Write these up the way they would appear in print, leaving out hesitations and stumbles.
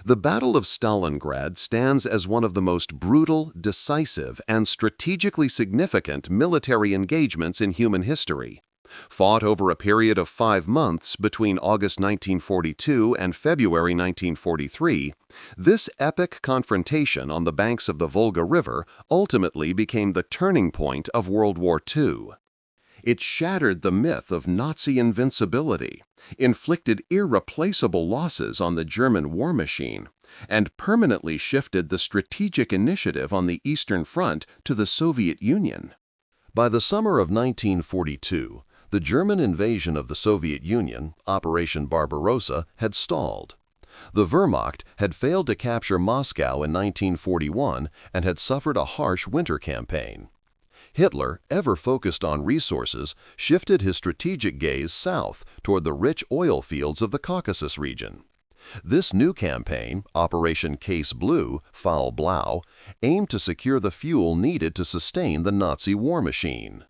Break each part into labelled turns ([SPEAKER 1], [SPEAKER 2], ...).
[SPEAKER 1] The Battle of Stalingrad stands as one of the most brutal, decisive, and strategically significant military engagements in human history. Fought over a period of 5 months between August 1942 and February 1943, this epic confrontation on the banks of the Volga River ultimately became the turning point of World War II. It shattered the myth of Nazi invincibility, inflicted irreplaceable losses on the German war machine, and permanently shifted the strategic initiative on the Eastern Front to the Soviet Union. By the summer of 1942, the German invasion of the Soviet Union, Operation Barbarossa, had stalled. The Wehrmacht had failed to capture Moscow in 1941 and had suffered a harsh winter campaign. Hitler, ever focused on resources, shifted his strategic gaze south toward the rich oil fields of the Caucasus region. This new campaign, Operation Case Blue, Foul Blau, aimed to secure the fuel needed to sustain the Nazi war machine.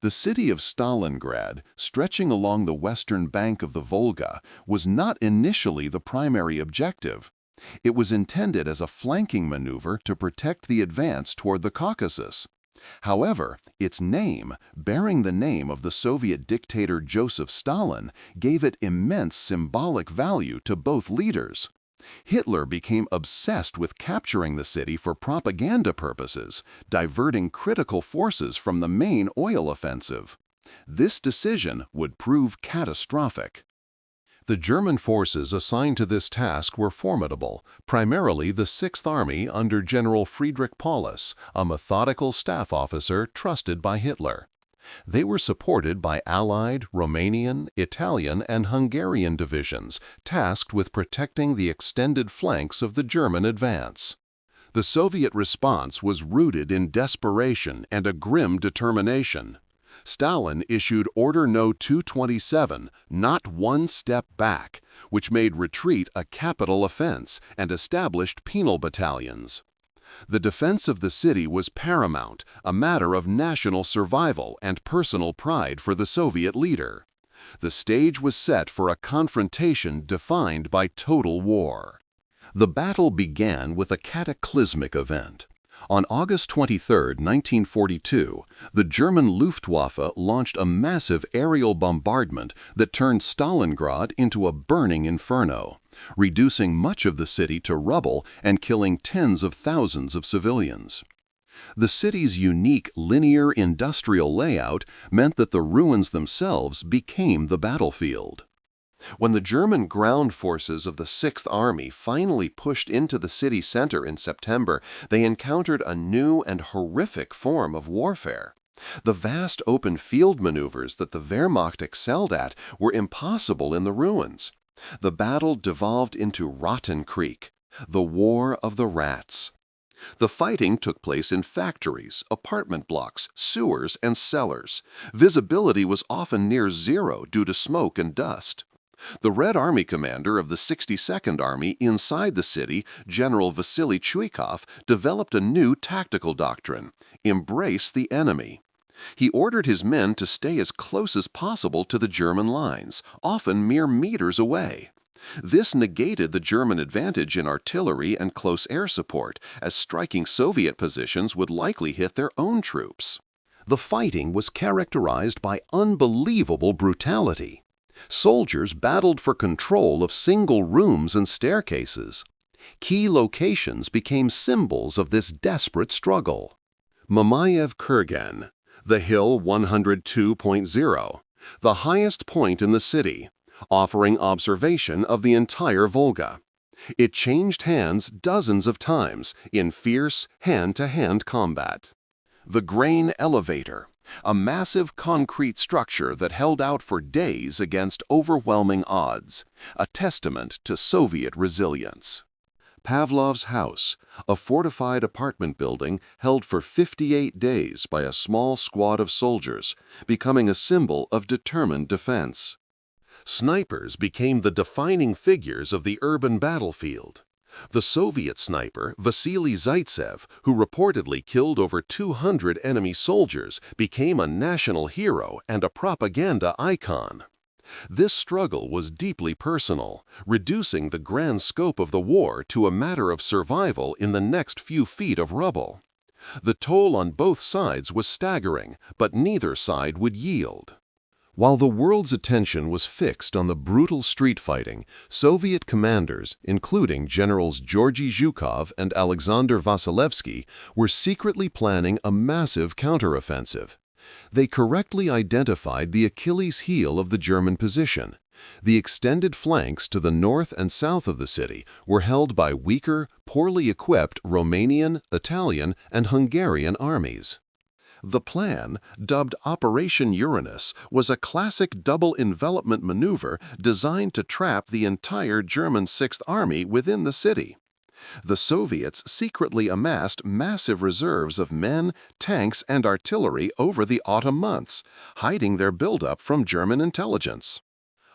[SPEAKER 1] The city of Stalingrad, stretching along the western bank of the Volga, was not initially the primary objective. It was intended as a flanking maneuver to protect the advance toward the Caucasus. However, its name, bearing the name of the Soviet dictator Joseph Stalin, gave it immense symbolic value to both leaders. Hitler became obsessed with capturing the city for propaganda purposes, diverting critical forces from the main oil offensive. This decision would prove catastrophic. The German forces assigned to this task were formidable, primarily the Sixth Army under General Friedrich Paulus, a methodical staff officer trusted by Hitler. They were supported by Allied, Romanian, Italian, and Hungarian divisions tasked with protecting the extended flanks of the German advance. The Soviet response was rooted in desperation and a grim determination. Stalin issued Order No. 227, not one step back, which made retreat a capital offense and established penal battalions. The defense of the city was paramount, a matter of national survival and personal pride for the Soviet leader. The stage was set for a confrontation defined by total war. The battle began with a cataclysmic event. On August 23, 1942, the German Luftwaffe launched a massive aerial bombardment that turned Stalingrad into a burning inferno, reducing much of the city to rubble and killing tens of thousands of civilians. The city's unique linear industrial layout meant that the ruins themselves became the battlefield. When the German ground forces of the Sixth Army finally pushed into the city center in September, they encountered a new and horrific form of warfare. The vast open field maneuvers that the Wehrmacht excelled at were impossible in the ruins. The battle devolved into Rotten Creek, the War of the Rats. The fighting took place in factories, apartment blocks, sewers, and cellars. Visibility was often near zero due to smoke and dust. The Red Army commander of the 62nd Army inside the city, General Vasily Chuikov, developed a new tactical doctrine: embrace the enemy. He ordered his men to stay as close as possible to the German lines, often mere meters away. This negated the German advantage in artillery and close air support, as striking Soviet positions would likely hit their own troops. The fighting was characterized by unbelievable brutality. Soldiers battled for control of single rooms and staircases. Key locations became symbols of this desperate struggle. Mamayev Kurgan, the hill 102.0, the highest point in the city, offering observation of the entire Volga. It changed hands dozens of times in fierce hand-to-hand combat. The grain elevator, a massive concrete structure that held out for days against overwhelming odds, a testament to Soviet resilience. Pavlov's house, a fortified apartment building held for 58 days by a small squad of soldiers, becoming a symbol of determined defense. Snipers became the defining figures of the urban battlefield. The Soviet sniper, Vasily Zaitsev, who reportedly killed over 200 enemy soldiers, became a national hero and a propaganda icon. This struggle was deeply personal, reducing the grand scope of the war to a matter of survival in the next few feet of rubble. The toll on both sides was staggering, but neither side would yield. While the world's attention was fixed on the brutal street fighting, Soviet commanders, including Generals Georgy Zhukov and Alexander Vasilevsky, were secretly planning a massive counteroffensive. They correctly identified the Achilles heel of the German position. The extended flanks to the north and south of the city were held by weaker, poorly equipped Romanian, Italian, and Hungarian armies. The plan, dubbed Operation Uranus, was a classic double envelopment maneuver designed to trap the entire German Sixth Army within the city. The Soviets secretly amassed massive reserves of men, tanks, and artillery over the autumn months, hiding their buildup from German intelligence.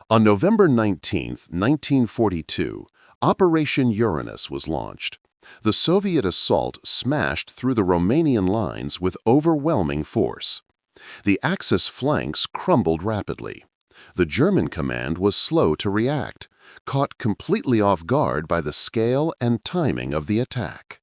[SPEAKER 1] On November 19, 1942, Operation Uranus was launched. The Soviet assault smashed through the Romanian lines with overwhelming force. The Axis flanks crumbled rapidly. The German command was slow to react, caught completely off guard by the scale and timing of the attack.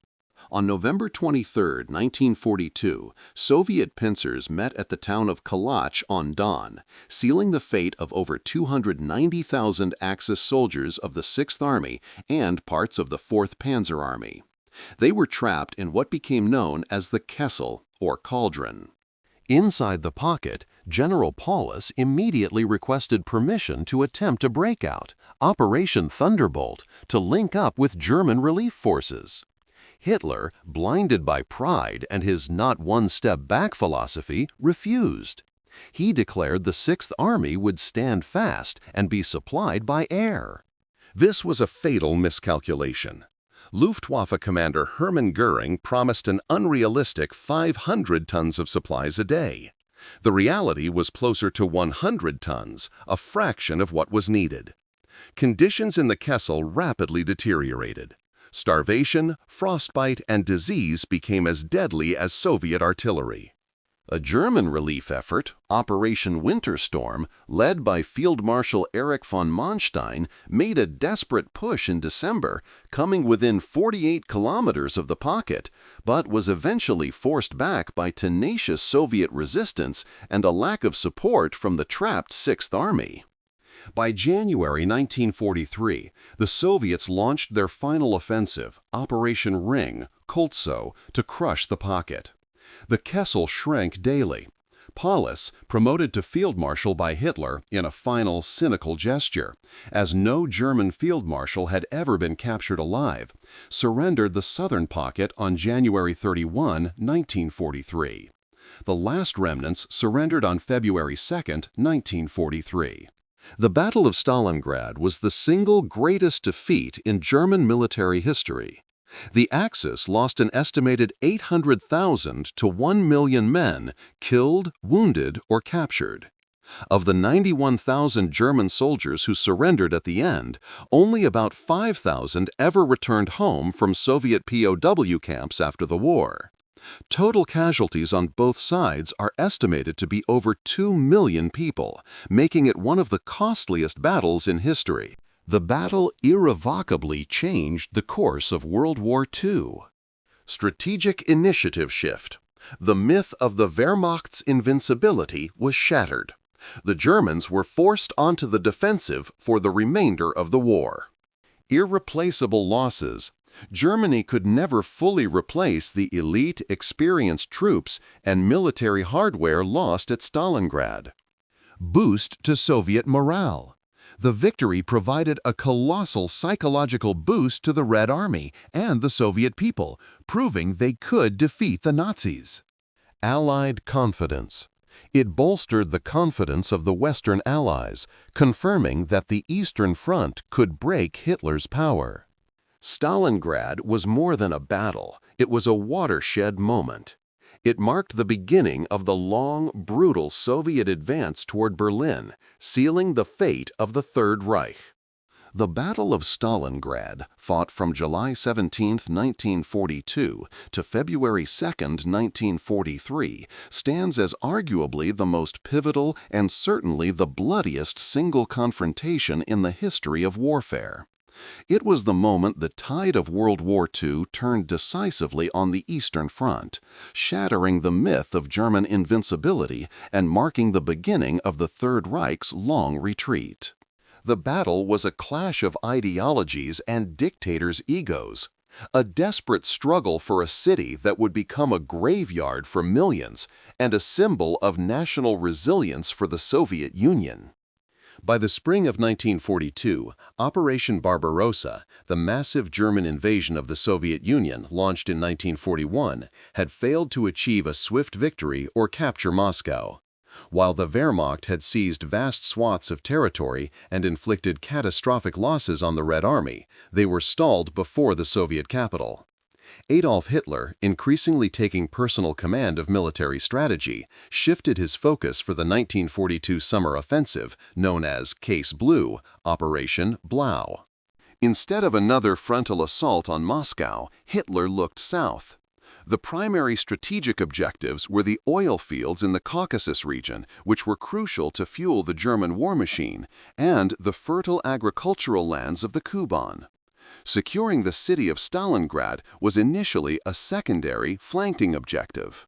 [SPEAKER 1] On November 23, 1942, Soviet pincers met at the town of Kalach on Don, sealing the fate of over 290,000 Axis soldiers of the Sixth Army and parts of the 4th Panzer Army. They were trapped in what became known as the Kessel, or cauldron. Inside the pocket, General Paulus immediately requested permission to attempt a breakout, Operation Thunderbolt, to link up with German relief forces. Hitler, blinded by pride and his not one step back philosophy, refused. He declared the Sixth Army would stand fast and be supplied by air. This was a fatal miscalculation. Luftwaffe commander Hermann Göring promised an unrealistic 500 tons of supplies a day. The reality was closer to 100 tons, a fraction of what was needed. Conditions in the Kessel rapidly deteriorated. Starvation, frostbite, and disease became as deadly as Soviet artillery. A German relief effort, Operation Winterstorm, led by Field Marshal Erich von Manstein, made a desperate push in December, coming within 48 kilometers of the pocket, but was eventually forced back by tenacious Soviet resistance and a lack of support from the trapped Sixth Army. By January 1943, the Soviets launched their final offensive, Operation Ring, Koltso, to crush the pocket. The Kessel shrank daily. Paulus, promoted to field marshal by Hitler in a final, cynical gesture, as no German field marshal had ever been captured alive, surrendered the southern pocket on January 31, 1943. The last remnants surrendered on February 2, 1943. The Battle of Stalingrad was the single greatest defeat in German military history. The Axis lost an estimated 800,000 to 1 million men killed, wounded, or captured. Of the 91,000 German soldiers who surrendered at the end, only about 5,000 ever returned home from Soviet POW camps after the war. Total casualties on both sides are estimated to be over 2 million people, making it one of the costliest battles in history. The battle irrevocably changed the course of World War II. Strategic initiative shift. The myth of the Wehrmacht's invincibility was shattered. The Germans were forced onto the defensive for the remainder of the war. Irreplaceable losses. Germany could never fully replace the elite, experienced troops and military hardware lost at Stalingrad. Boost to Soviet morale. The victory provided a colossal psychological boost to the Red Army and the Soviet people, proving they could defeat the Nazis. Allied confidence. It bolstered the confidence of the Western Allies, confirming that the Eastern Front could break Hitler's power. Stalingrad was more than a battle, it was a watershed moment. It marked the beginning of the long, brutal Soviet advance toward Berlin, sealing the fate of the Third Reich. The Battle of Stalingrad, fought from July 17, 1942 to February 2, 1943, stands as arguably the most pivotal and certainly the bloodiest single confrontation in the history of warfare. It was the moment the tide of World War II turned decisively on the Eastern Front, shattering the myth of German invincibility and marking the beginning of the Third Reich's long retreat. The battle was a clash of ideologies and dictators' egos, a desperate struggle for a city that would become a graveyard for millions and a symbol of national resilience for the Soviet Union. By the spring of 1942, Operation Barbarossa, the massive German invasion of the Soviet Union launched in 1941, had failed to achieve a swift victory or capture Moscow. While the Wehrmacht had seized vast swaths of territory and inflicted catastrophic losses on the Red Army, they were stalled before the Soviet capital. Adolf Hitler, increasingly taking personal command of military strategy, shifted his focus for the 1942 summer offensive, known as Case Blue, Operation Blau. Instead of another frontal assault on Moscow, Hitler looked south. The primary strategic objectives were the oil fields in the Caucasus region, which were crucial to fuel the German war machine, and the fertile agricultural lands of the Kuban. Securing the city of Stalingrad was initially a secondary, flanking objective.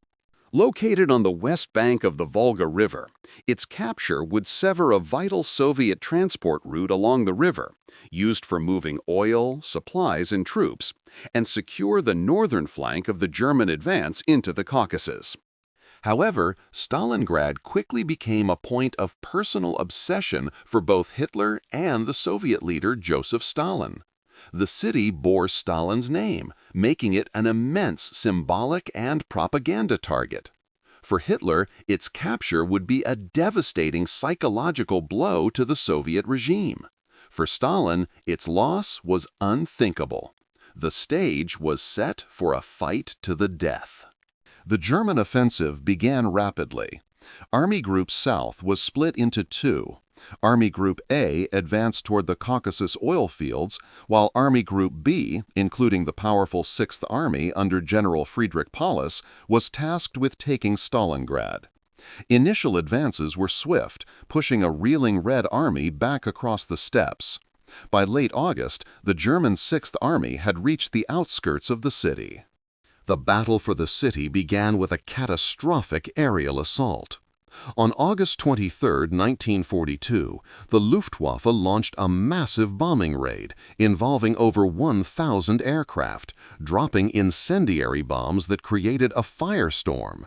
[SPEAKER 1] Located on the west bank of the Volga River, its capture would sever a vital Soviet transport route along the river, used for moving oil, supplies, and troops, and secure the northern flank of the German advance into the Caucasus. However, Stalingrad quickly became a point of personal obsession for both Hitler and the Soviet leader Joseph Stalin. The city bore Stalin's name, making it an immense symbolic and propaganda target. For Hitler, its capture would be a devastating psychological blow to the Soviet regime. For Stalin, its loss was unthinkable. The stage was set for a fight to the death. The German offensive began rapidly. Army Group South was split into two. Army Group A advanced toward the Caucasus oil fields, while Army Group B, including the powerful Sixth Army under General Friedrich Paulus, was tasked with taking Stalingrad. Initial advances were swift, pushing a reeling Red Army back across the steppes. By late August, the German Sixth Army had reached the outskirts of the city. The battle for the city began with a catastrophic aerial assault. On August 23, 1942, the Luftwaffe launched a massive bombing raid involving over 1,000 aircraft, dropping incendiary bombs that created a firestorm.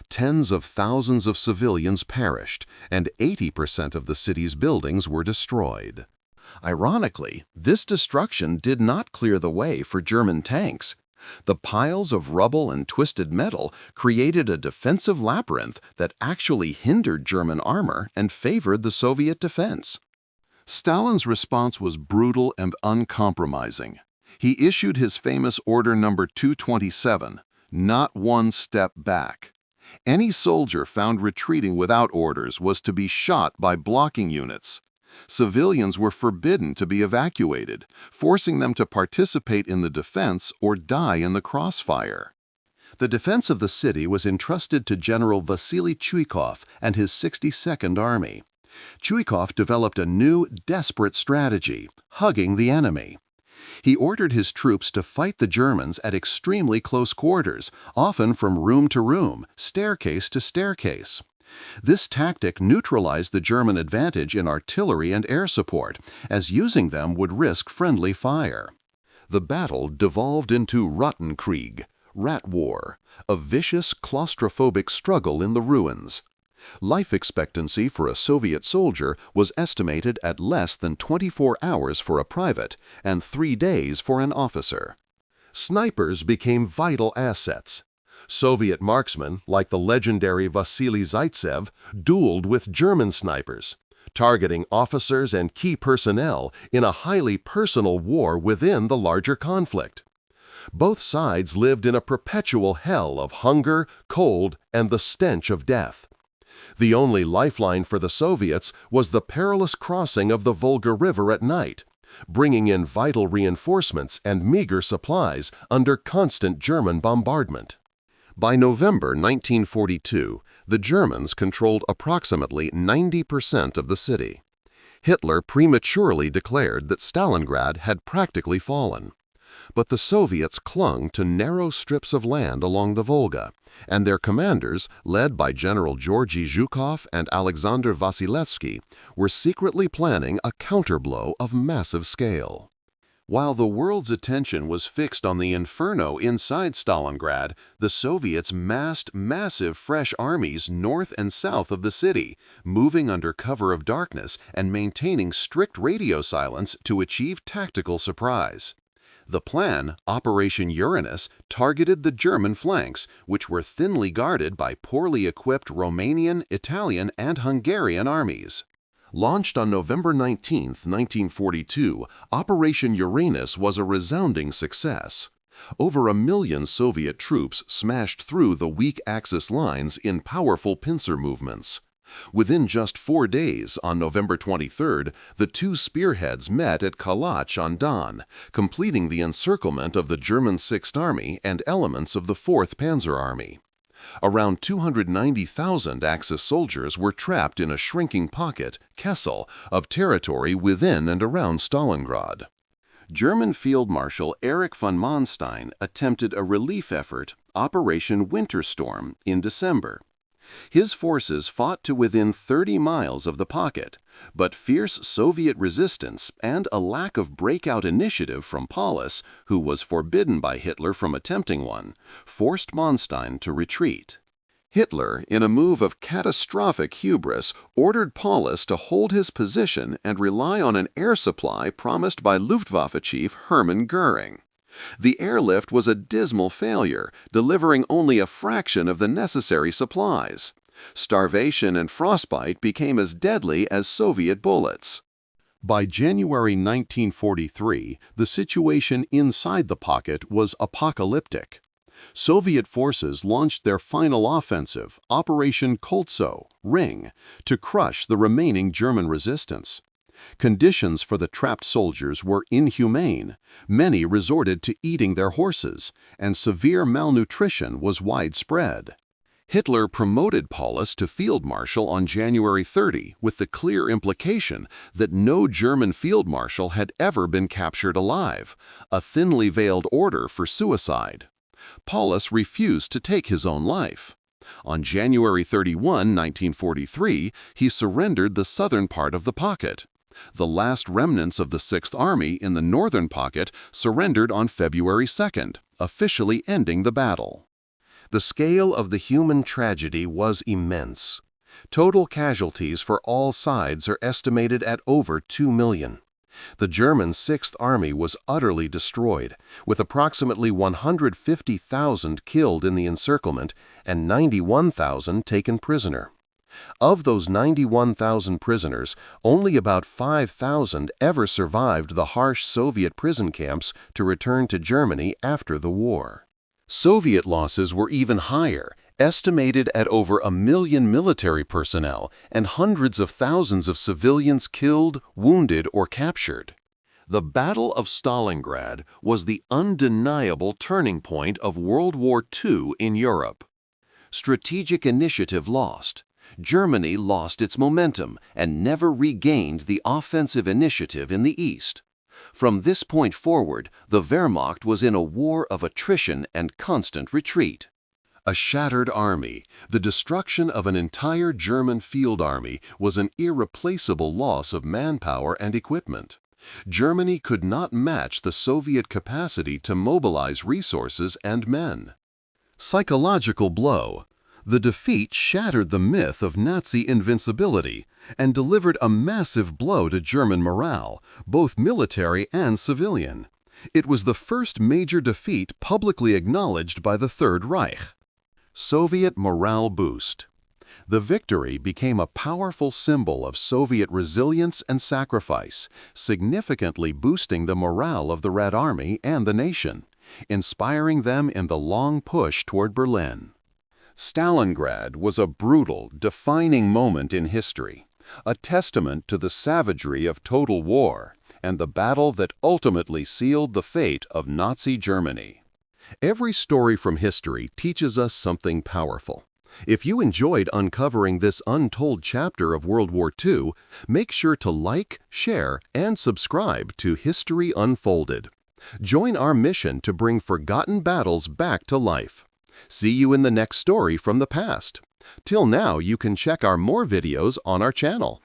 [SPEAKER 1] Tens of thousands of civilians perished, and 80% of the city's buildings were destroyed. Ironically, this destruction did not clear the way for German tanks. The piles of rubble and twisted metal created a defensive labyrinth that actually hindered German armor and favored the Soviet defense. Stalin's response was brutal and uncompromising. He issued his famous Order Number 227, not one step back. Any soldier found retreating without orders was to be shot by blocking units. Civilians were forbidden to be evacuated, forcing them to participate in the defense or die in the crossfire. The defense of the city was entrusted to General Vasily Chuikov and his 62nd Army. Chuikov developed a new, desperate strategy, hugging the enemy. He ordered his troops to fight the Germans at extremely close quarters, often from room to room, staircase to staircase. This tactic neutralized the German advantage in artillery and air support, as using them would risk friendly fire. The battle devolved into Rattenkrieg, Rat War, a vicious, claustrophobic struggle in the ruins. Life expectancy for a Soviet soldier was estimated at less than 24 hours for a private and 3 days for an officer. Snipers became vital assets. Soviet marksmen, like the legendary Vasily Zaitsev, dueled with German snipers, targeting officers and key personnel in a highly personal war within the larger conflict. Both sides lived in a perpetual hell of hunger, cold, and the stench of death. The only lifeline for the Soviets was the perilous crossing of the Volga River at night,
[SPEAKER 2] bringing in vital reinforcements and meager supplies under constant German bombardment. By November 1942, the Germans controlled approximately 90% of the city. Hitler prematurely declared that Stalingrad had practically fallen. But the Soviets clung to narrow strips of land along the Volga, and their commanders, led by General Georgy Zhukov and Alexander Vasilevsky, were secretly planning a counterblow of massive scale. While the world's attention was fixed on the inferno inside Stalingrad, the Soviets massed massive fresh armies north and south of the city, moving under cover of darkness and maintaining strict radio silence to achieve tactical surprise. The plan, Operation Uranus, targeted the German flanks, which were thinly guarded by poorly equipped Romanian, Italian, and Hungarian armies. Launched on November 19, 1942, Operation Uranus was a resounding success. Over 1 million Soviet troops smashed through the weak Axis lines in powerful pincer movements. Within just 4 days, on November 23rd, the two spearheads met at Kalach on Don, completing the encirclement of the German 6th Army and elements of the 4th Panzer Army. Around 290,000 Axis soldiers were trapped in a shrinking pocket, Kessel, of territory within and around Stalingrad. German Field Marshal Erich von Manstein attempted a relief effort, Operation Winterstorm, in December. His forces fought to within 30 miles of the pocket, but fierce Soviet resistance and a lack of breakout initiative from Paulus, who was forbidden by Hitler from attempting one, forced Manstein to retreat. Hitler, in a move of catastrophic hubris, ordered Paulus to hold his position and rely on an air supply promised by Luftwaffe chief Hermann Göring. The airlift was a dismal failure, delivering only a fraction of the necessary supplies. Starvation and frostbite became as deadly as Soviet bullets. By January 1943, the situation inside the pocket was apocalyptic. Soviet forces launched their final offensive, Operation Koltso, Ring, to crush the remaining German resistance. Conditions for the trapped soldiers were inhumane. Many resorted to eating their horses, and severe malnutrition was widespread. Hitler promoted Paulus to field marshal on January 30 with the clear implication that no German field marshal had ever been captured alive, a thinly veiled order for suicide. Paulus refused to take his own life. On January 31, 1943, he surrendered the southern part of the pocket. The last remnants of the 6th Army in the northern pocket surrendered on February 2nd, officially ending the battle. The scale of the human tragedy was immense. Total casualties for all sides are estimated at over 2 million. The German 6th Army was utterly destroyed, with approximately 150,000 killed in the encirclement and 91,000 taken prisoner. Of those 91,000 prisoners, only about 5,000 ever survived the harsh Soviet prison camps to return to Germany after the war. Soviet losses were even higher, estimated at over 1 million military personnel and hundreds of thousands of civilians killed, wounded, or captured. The Battle of Stalingrad was the undeniable turning point of World War II in Europe. Strategic initiative lost. Germany lost its momentum and never regained the offensive initiative in the East. From this point forward, the Wehrmacht was in a war of attrition and constant retreat. A shattered army, the destruction of an entire German field army, was an irreplaceable loss of manpower and equipment. Germany could not match the Soviet capacity to mobilize resources and men. Psychological blow. The defeat shattered the myth of Nazi invincibility and delivered a massive blow to German morale, both military and civilian. It was the first major defeat publicly acknowledged by the Third Reich. Soviet morale boost. The victory became a powerful symbol of Soviet resilience and sacrifice, significantly boosting the morale of the Red Army and the nation, inspiring them in the long push toward Berlin. Stalingrad was a brutal, defining moment in history, a testament to the savagery of total war
[SPEAKER 1] and the battle that ultimately sealed the fate of Nazi Germany.
[SPEAKER 2] Every story from history teaches us something powerful. If you enjoyed uncovering this untold chapter of World War II, make sure to like, share, and subscribe to History Unfolded. Join our mission to bring forgotten battles back to life. See you in the next story from the past. Till now, you can check our more videos on our channel.